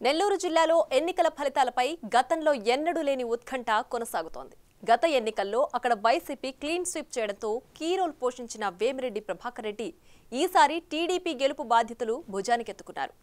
నెల్లూరు జిల్లాలో ఎన్నికల ఫలితాలపై గతంలో ఎన్నడూ లేని ఉత్కంఠ కొనసాగుతోంది. గత ఎన్నికల్లో అక్కడ వైసీపీ క్లీన్ స్వీప్ చేయడంతో కీ రోల్ పోషించిన వేమిరెడ్డి ప్రభాకర్ రెడ్డి ఈసారి టీడీపీ గెలుపు బాధ్యతలు భుజానికెత్తుకున్నారు.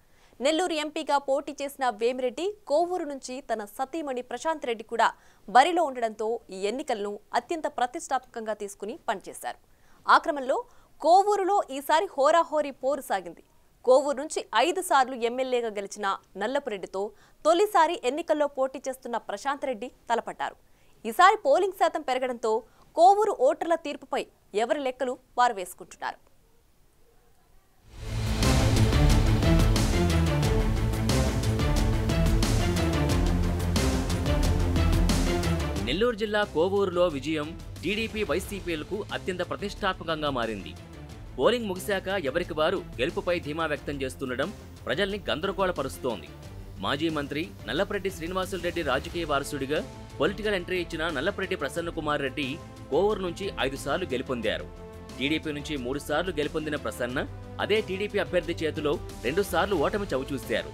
నెల్లూరు ఎంపీగా పోటీ చేసిన వేమిరెడ్డి కోవూరు నుంచి తన సతీమణి ప్రశాంత్ రెడ్డి కూడా బరిలో ఉండడంతో ఈ ఎన్నికలను అత్యంత ప్రతిష్టాత్మకంగా తీసుకుని పనిచేశారు. ఆ క్రమంలో కోవూరులో ఈసారి హోరాహోరీ పోరు సాగింది. కోవూరు నుంచి 5 సార్లు ఎమ్మెల్యేగా గెలిచిన నల్లపురెడ్డితో తొలిసారి ఎన్నికల్లో పోటీ చేస్తున్న ప్రశాంత్ రెడ్డి తలపట్టారు. ఈసారి పోలింగ్ శాతం పెరగడంతో కోవూరు ఓటర్ల తీర్పుపై ఎవరి లెక్కలు వారు వేసుకుంటున్నారు. నెల్లూరు జిల్లా కోవూరులో విజయం టీడీపీ వైసీపీలకు అత్యంత ప్రతిష్టాత్మకంగా మారింది. పోలింగ్ ముగిశాక ఎవరికి వారు గెలుపుపై ధీమా వ్యక్తం చేస్తుండడం ప్రజల్ని గందరగోళపరుస్తోంది. మాజీ మంత్రి నల్లపురెడ్డి శ్రీనివాసులరెడ్డి రాజకీయ వారసుడిగా పొలిటికల్ ఎంట్రీ ఇచ్చిన నల్లపురెడ్డి ప్రసన్న కుమార్ రెడ్డి కోవూరు నుంచి 5 సార్లు గెలుపొందారు. టీడీపీ నుంచి 3 సార్లు గెలుపొందిన ప్రసన్న అదే టీడీపీ అభ్యర్థి చేతిలో 2 సార్లు ఓటమి చవిచూశారు.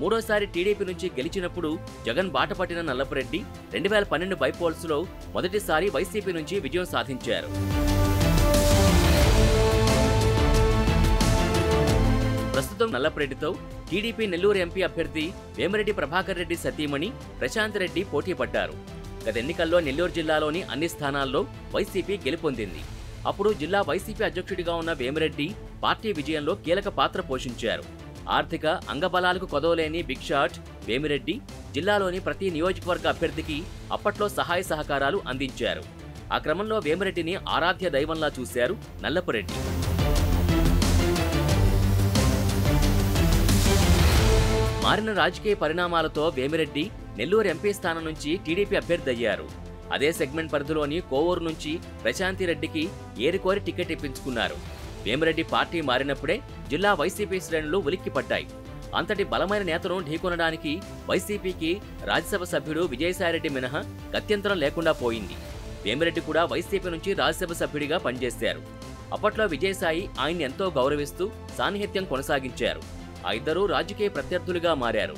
మూడోసారి టీడీపీ నుంచి గెలిచినప్పుడు జగన్ బాటపట్టిన నల్లపురెడ్డి 2012 బైపోల్స్లో మొదటిసారి వైసీపీ నుంచి విజయం సాధించారు. ప్రస్తుతం నల్లపురెడ్డితో టీడీపీ నెల్లూరు ఎంపీ అభ్యర్థి వేమిరెడ్డి ప్రభాకర్ రెడ్డి సతీమణి ప్రశాంత్ రెడ్డి పోటీ పడ్డారు. గత ఎన్నికల్లో నెల్లూరు జిల్లాలోని అన్ని స్థానాల్లో వైసీపీ గెలుపొందింది. అప్పుడు జిల్లా వైసీపీ అధ్యక్షుడిగా ఉన్న వేమిరెడ్డి పార్టీ విజయంలో కీలక పాత్ర పోషించారు. ఆర్థిక అంగబలాలకు కొదవలేని బిగ్ షాట్ వేమిరెడ్డి జిల్లాలోని ప్రతి నియోజకవర్గ అభ్యర్థికి అప్పట్లో సహాయ సహకారాలు అందించారు. ఆ క్రమంలో వేమిరెడ్డిని ఆరాధ్య దైవంలా చూశారు నల్లపురెడ్డి. మారిన రాజకీయ పరిణామాలతో వేమిరెడ్డి నెల్లూరు ఎంపీ స్థానం నుంచి టీడీపీ అభ్యర్థి అయ్యారు. అదే సెగ్మెంట్ పరిధిలోని కోవూరు నుంచి ప్రశాంతి రెడ్డికి ఏరికోరి టికెట్ ఇప్పించుకున్నారు. వేమిరెడ్డి పార్టీ మారినప్పుడే జిల్లా వైసీపీ శ్రేణులు ఉలిక్కిపడ్డాయి. అంతటి బలమైన నేతను ఢీకొనడానికి వైసీపీకి రాజ్యసభ సభ్యుడు విజయసాయిరెడ్డి మినహా గత్యంతరం లేకుండా పోయింది. వేమిరెడ్డి కూడా వైసీపీ నుంచి రాజ్యసభ సభ్యుడిగా పనిచేశారు. అప్పట్లో విజయసాయి ఆయన్ని ఎంతో గౌరవిస్తూ సాన్నిహిత్యం కొనసాగించారు. ఆ ఇద్దరూ రాజకీయ ప్రత్యర్థులుగా మారారు.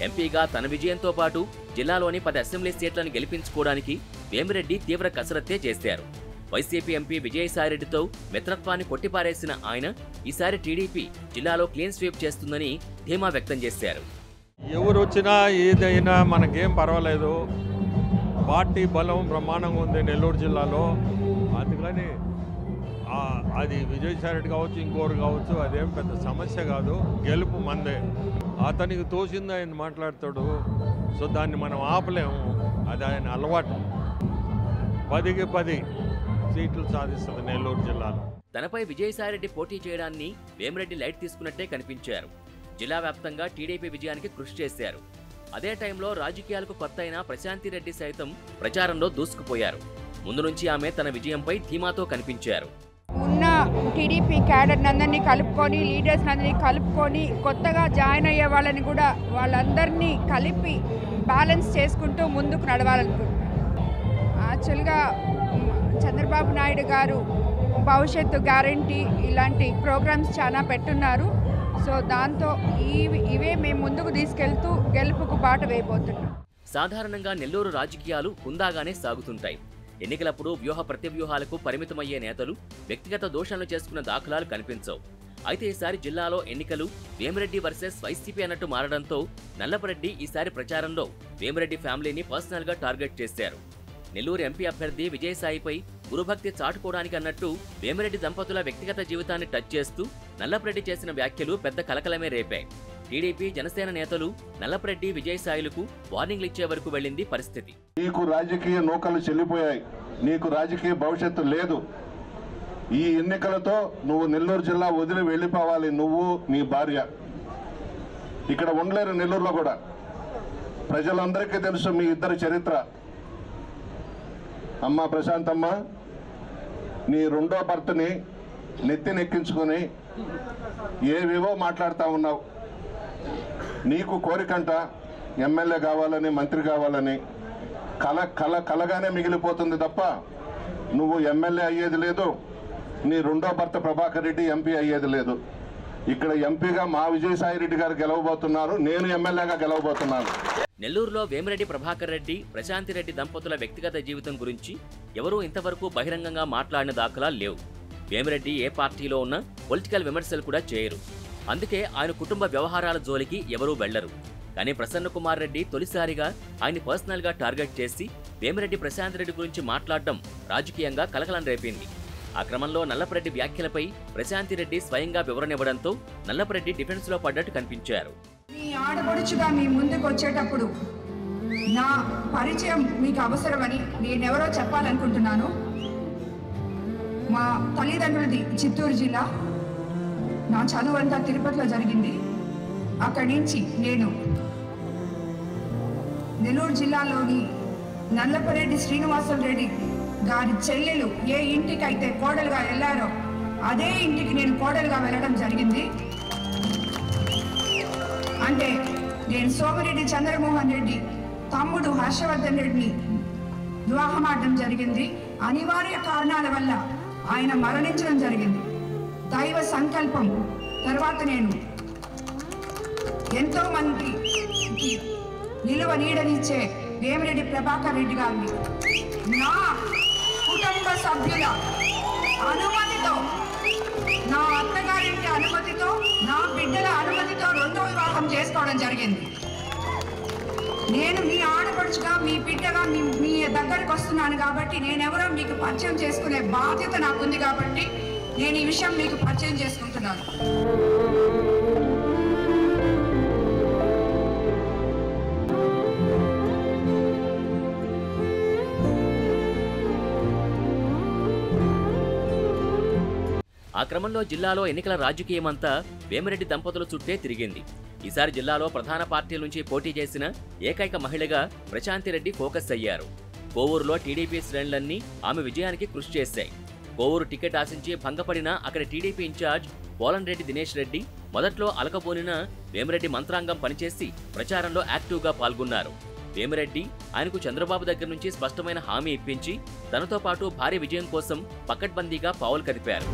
ఎంపీగా తన విజయంతో పాటు జిల్లాలోని 10 అసెంబ్లీ సీట్లను గెలిపించుకోవడానికి వేమిరెడ్డి తీవ్ర కసరత్తే చేశారు. వైసీపీ ఎంపీ విజయసాయిరెడ్డితో మిత్రత్వాన్ని కొట్టిపారేసిన ఆయన ఈసారి టీడీపీ జిల్లాలో క్లీన్ స్వీప్ చేస్తుందని ధీమా వ్యక్తం చేశారు. ఎవరు వచ్చినా ఏదైనా మనకేం పర్వాలేదు, పార్టీ బలం బ్రహ్మాండంగా ఉంది నెల్లూరు జిల్లాలో. అందుకని అది విజయసాయిరెడ్డి కావచ్చు, ఇంకోరు కావచ్చు, అదేం పెద్ద సమస్య కాదు. గెలుపు మందే. అతనికి తోచింది ఆయన మాట్లాడతాడు. సో దాన్ని మనం ఆపలేము. అది ఆయన అలవాటు. 10కి 10 సీట్లు సాధిస్తుంది నెల్లూరు జిల్లాలో. తనపై విజయసాయిరెడ్డి పోటీ చేయడాన్ని వేమిరెడ్డి లైట్ తీసుకున్నట్టే కనిపించారు. జిల్లా వ్యాప్తంగా టీడీపీ విజయానికి కృషి చేశారు. అదే టైంలో రాజకీయాలకు కొత్త అయిన ప్రశాంతి రెడ్డి సైతం ప్రచారంలో దూసుకుపోయారు. ముందు నుంచి ఆమె తన విజయంపై ధీమాతో కనిపించారు. ఉన్న టీడీపీ క్యాడర్ అందరినీ కలుపుకొని, లీడర్స్ అందరినీ కలుపుకొని, కొత్తగా జాయిన్ అయ్యే వాళ్ళని కూడా వాళ్ళందరినీ కలిపి బ్యాలెన్స్ చేసుకుంటూ ముందుకు నడవాలనుకుంటున్నాను. యాక్చువల్గా చంద్రబాబు నాయుడు గారు భవిష్యత్తు గ్యారంటీ ఇలాంటి ప్రోగ్రామ్స్ చాలా పెట్టున్నారు. సో దాంతో ఇవే మేము ముందుకు తీసుకెళ్తూ గెలుపుకు బాట వేయబోతున్నాం. సాధారణంగా నెల్లూరు రాజకీయాలు హుందాగానే సాగుతుంటాయి. ఎన్నికలప్పుడు వ్యూహ ప్రతివ్యూహాలకు పరిమితమయ్యే నేతలు వ్యక్తిగత దోషణలు చేసుకున్న దాఖలాలు కనిపించవు. అయితే ఈసారి జిల్లాలో ఎన్నికలు వేమిరెడ్డి వర్సెస్ వైసీపీ అన్నట్టు మారడంతో నల్లపురెడ్డి ఈసారి ప్రచారంలో వేమిరెడ్డి ఫ్యామిలీని పర్సనల్ గా టార్గెట్ చేశారు. నెల్లూరు ఎంపీ అభ్యర్థి విజయసాయిపై గురుభక్తి చాటుకోవడానికి అన్నట్టు వేమిరెడ్డి దంపతుల వ్యక్తిగత జీవితాన్ని టచ్ చేస్తూ నల్లపురెడ్డి చేసిన వ్యాఖ్యలు పెద్ద కలకలమే రేపాయి. టీడీపీ జనసేన నేతలు నల్లపురెడ్డి విజయసాయిలకు వార్నింగ్లు ఇచ్చే వరకు వెళ్ళింది పరిస్థితి. నీకు రాజకీయ నూకలు చెల్లిపోయాయి, నీకు రాజకీయ భవిష్యత్తు లేదు. ఈ ఎన్నికలతో నువ్వు నెల్లూరు జిల్లా వదిలి వెళ్ళిపోవాలి. నువ్వు నీ భార్య ఇక్కడ ఉండలేరు. నెల్లూరులో కూడా ప్రజలందరికీ తెలుసు మీ ఇద్దరి చరిత్ర. అమ్మ ప్రశాంతమ్మ, నీ రెండో భర్తని నెత్తినెక్కించుకొని ఏవేవో మాట్లాడుతూ ఉన్నావు. నీకు కోరికంట ఎమ్మెల్యే కావాలని, మంత్రి కావాలని. కలగానే మిగిలిపోతుంది తప్ప నువ్వు ఎమ్మెల్యే అయ్యేది లేదు. నీ రెండో భర్త ప్రభాకర్ రెడ్డి ఎంపీ అయ్యేది లేదు. ఇక్కడ ఎంపీగా మా విజయసాయి రెడ్డి గారు గెలవబోతున్నారు, నేను ఎమ్మెల్యేగా గెలవబోతున్నాను. నెల్లూరులో వేమిరెడ్డి ప్రభాకర్ రెడ్డి, ప్రశాంతి రెడ్డి దంపతుల వ్యక్తిగత జీవితం గురించి ఎవరూ ఇంతవరకు బహిరంగంగా మాట్లాడిన దాఖలాలు లేవు. వేమిరెడ్డి ఏ పార్టీలో ఉన్నా పొలిటికల్ విమర్శలు కూడా చేయరు. అందుకే ఆయన కుటుంబ వ్యవహారాల జోలికి ఎవరూ వెళ్లరు. కానీ ప్రసన్న కుమార్ రెడ్డి తొలిసారిగా ఆయన్ని పర్సనల్ గా టార్గెట్ చేసి వేమిరెడ్డి ప్రశాంత్ రెడ్డి గురించి మాట్లాడడం రాజకీయంగా కలకలం రేపింది. ఆ క్రమంలో నల్లపరెడ్డి వ్యాఖ్యలపై ప్రశాంతి రెడ్డి స్వయంగా వివరణ ఇవ్వడంతో నల్లపరెడ్డి డిఫెన్స్ లో పడ్డట్టు కనిపించారు. మీ ఆడపడుచుగా మీ ముందుకు వచ్చేటప్పుడు నా పరిచయం మీకు అవసరమని నేనెవరో చెప్పాలనుకుంటున్నాను. మా తల్లిదండ్రులది చిత్తూరు జిల్లా, నా చదువు అంతా తిరుపతిలో జరిగింది. అక్కడి నుంచి నేను నెల్లూరు జిల్లాలోని నల్లపరెడ్డి శ్రీనివాసరెడ్డి గారి చెల్లెలు ఏ ఇంటికైతే కోడలుగా వెళ్ళారో అదే ఇంటికి నేను కోడలుగా వెళ్ళడం జరిగింది. అంటే నేను సోమిరెడ్డి చంద్రమోహన్ రెడ్డి తమ్ముడు హర్షవర్ధన్ రెడ్డిని వివాహం ఆడడం జరిగింది. అనివార్య కారణాల వల్ల ఆయన మరణించడం జరిగింది. దైవ సంకల్పం తర్వాత నేను ఎంతో మందికి నిలువ నీడనిచ్చే వేమిరెడ్డి ప్రభాకర్ రెడ్డి గారిని నా కుటుంబ సభ్యుల అనుమతితో, నా అత్తగారింటి అనుమతితో, నా బిడ్డల అనుమతితో రెండో వివాహం చేసుకోవడం జరిగింది. నేను మీ ఆడపడుచుగా, మీ బిడ్డగా మీ దగ్గరికి వస్తున్నాను కాబట్టి నేనెవరో మీకు పరిచయం చేసుకునే బాధ్యత నాకుంది కాబట్టి నేను ఈ విషయం మీకు పరిచయం చేసుకుంటున్నాను. ఆ క్రమంలో జిల్లాలో ఎన్నికల రాజకీయమంతా వేమిరెడ్డి దంపతుల చుట్టే తిరిగింది. ఈసారి జిల్లాలో ప్రధాన పార్టీల నుంచి పోటీ చేసిన ఏకైక మహిళగా ప్రశాంతి రెడ్డి ఫోకస్ అయ్యారు. కోవూరులో టీడీపీ శ్రేణులన్నీ ఆమె విజయానికి కృషి చేశాయి. కోవూరు టికెట్ ఆశించి భంగపడిన అక్కడి టీడీపీ ఇన్ఛార్జ్ పోలంరెడ్డి దినేష్ రెడ్డి మొదట్లో అలకబోనిన వేమిరెడ్డి మంత్రాంగం పనిచేసి ప్రచారంలో యాక్టివ్గా పాల్గొన్నారు. వేమిరెడ్డి ఆయనకు చంద్రబాబు దగ్గర నుంచి స్పష్టమైన హామీ ఇప్పించి తనతో పాటు భారీ విజయం కోసం పకడ్బందీగా పావులు కదిపారు.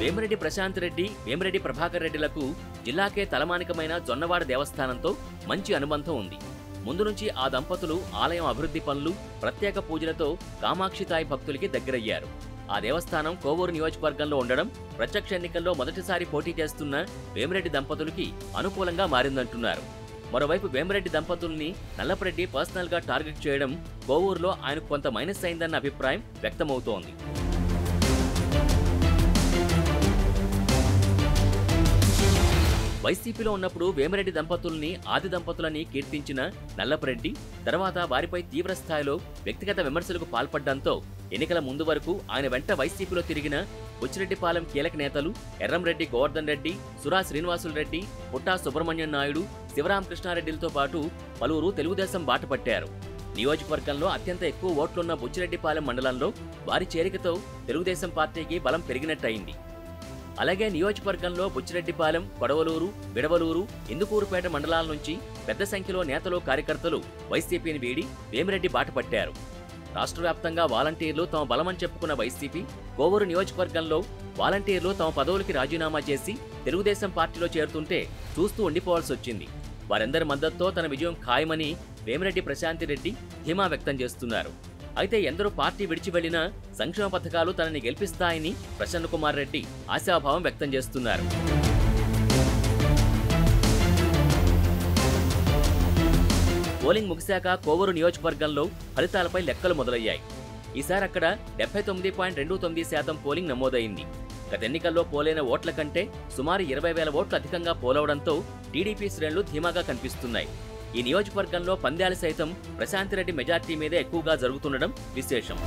వేమిరెడ్డి ప్రశాంత్ రెడ్డి, వేమిరెడ్డి ప్రభాకర్ రెడ్డిలకు జిల్లాకే తలమానికమైన జొన్నవాడ దేవస్థానంతో మంచి అనుబంధం ఉంది. ముందు నుంచి ఆ దంపతులు ఆలయం అభివృద్ధి పనులు, ప్రత్యేక పూజలతో కామాక్షితాయి భక్తులకి దగ్గరయ్యారు. ఆ దేవస్థానం కోవూరు నియోజకవర్గంలో ఉండడం ప్రత్యక్ష ఎన్నికల్లో మొదటిసారి పోటీ చేస్తున్న వేమిరెడ్డి దంపతులకి అనుకూలంగా మారిందంటున్నారు. మరోవైపు వేమిరెడ్డి దంపతుల్ని నల్లపరెడ్డి పర్సనల్ గా టార్గెట్ చేయడం కోవూరులో ఆయనకు కొంత మైనస్ అయిందన్న అభిప్రాయం వ్యక్తమవుతోంది. వైసీపీలో ఉన్నప్పుడు వేమిరెడ్డి దంపతుల్ని ఆది దంపతులని కీర్తించిన నల్లపరెడ్డి తర్వాత వారిపై తీవ్ర స్థాయిలో వ్యక్తిగత విమర్శలకు పాల్పడ్డంతో ఎన్నికల ముందు వరకు ఆయన వెంట వైసీపీలో తిరిగిన బుచ్చిరెడ్డిపాలెం కీలక నేతలు ఎర్రంరెడ్డి గోవర్ధన్ రెడ్డి, సురా శ్రీనివాసులు రెడ్డి, పుట్టా సుబ్రహ్మణ్యం నాయుడు, శివరామకృష్ణారెడ్డిలతో పాటు పలువురు తెలుగుదేశం బాట పట్టారు. నియోజకవర్గంలో అత్యంత ఎక్కువ ఓట్లున్న బుచ్చిరెడ్డిపాలెం మండలంలో వారి చేరికతో తెలుగుదేశం పార్టీకి బలం పెరిగినట్టయింది. అలాగే నియోజకవర్గంలో బుచ్చిరెడ్డిపాలెం, కొడవలూరు, విడవలూరు, ఇందుకూరుపేట మండలాల నుంచి పెద్ద సంఖ్యలో నేతలు, కార్యకర్తలు వైసీపీని వీడి వేమిరెడ్డి బాట పట్టారు. రాష్ట్ర వ్యాప్తంగా వాలంటీర్లు తమ బలమని చెప్పుకున్న వైసీపీ కోవూరు నియోజకవర్గంలో వాలంటీర్లు తమ పదవులకి రాజీనామా చేసి తెలుగుదేశం పార్టీలో చేరుతుంటే చూస్తూ ఉండిపోవాల్సి వచ్చింది. వారందరి మద్దతుతో తన విజయం ఖాయమని వేమిరెడ్డి ప్రశాంతి రెడ్డి ధీమా వ్యక్తం చేస్తున్నారు. అయితే ఎందరో పార్టీ విడిచి వెళ్లినా సంక్షేమ పథకాలు తనని గెలిపిస్తాయని ప్రసన్న కుమార్ రెడ్డి ఆశాభావం వ్యక్తం చేస్తున్నారు. పోలింగ్ ముగిశాక కోవూరు నియోజకవర్గంలో ఫలితాలపై లెక్కలు మొదలయ్యాయి. ఈసారి అక్కడ 79.29% పోలింగ్ నమోదైంది. గత ఎన్నికల్లో పోలైన ఓట్ల కంటే సుమారు 20,000 ఓట్లు అధికంగా పోలవడంతో టీడీపీ శ్రేణులు ధీమాగా కనిపిస్తున్నాయి. ఈ నియోజకవర్గంలో పందాలు సైతం ప్రశాంత్ రెడ్డి మెజార్టీ మీదే ఎక్కువగా జరుగుతుండడం విశేషం.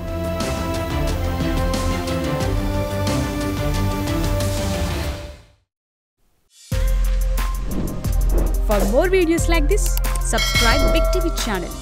For more videos like this, subscribe Big TV channel.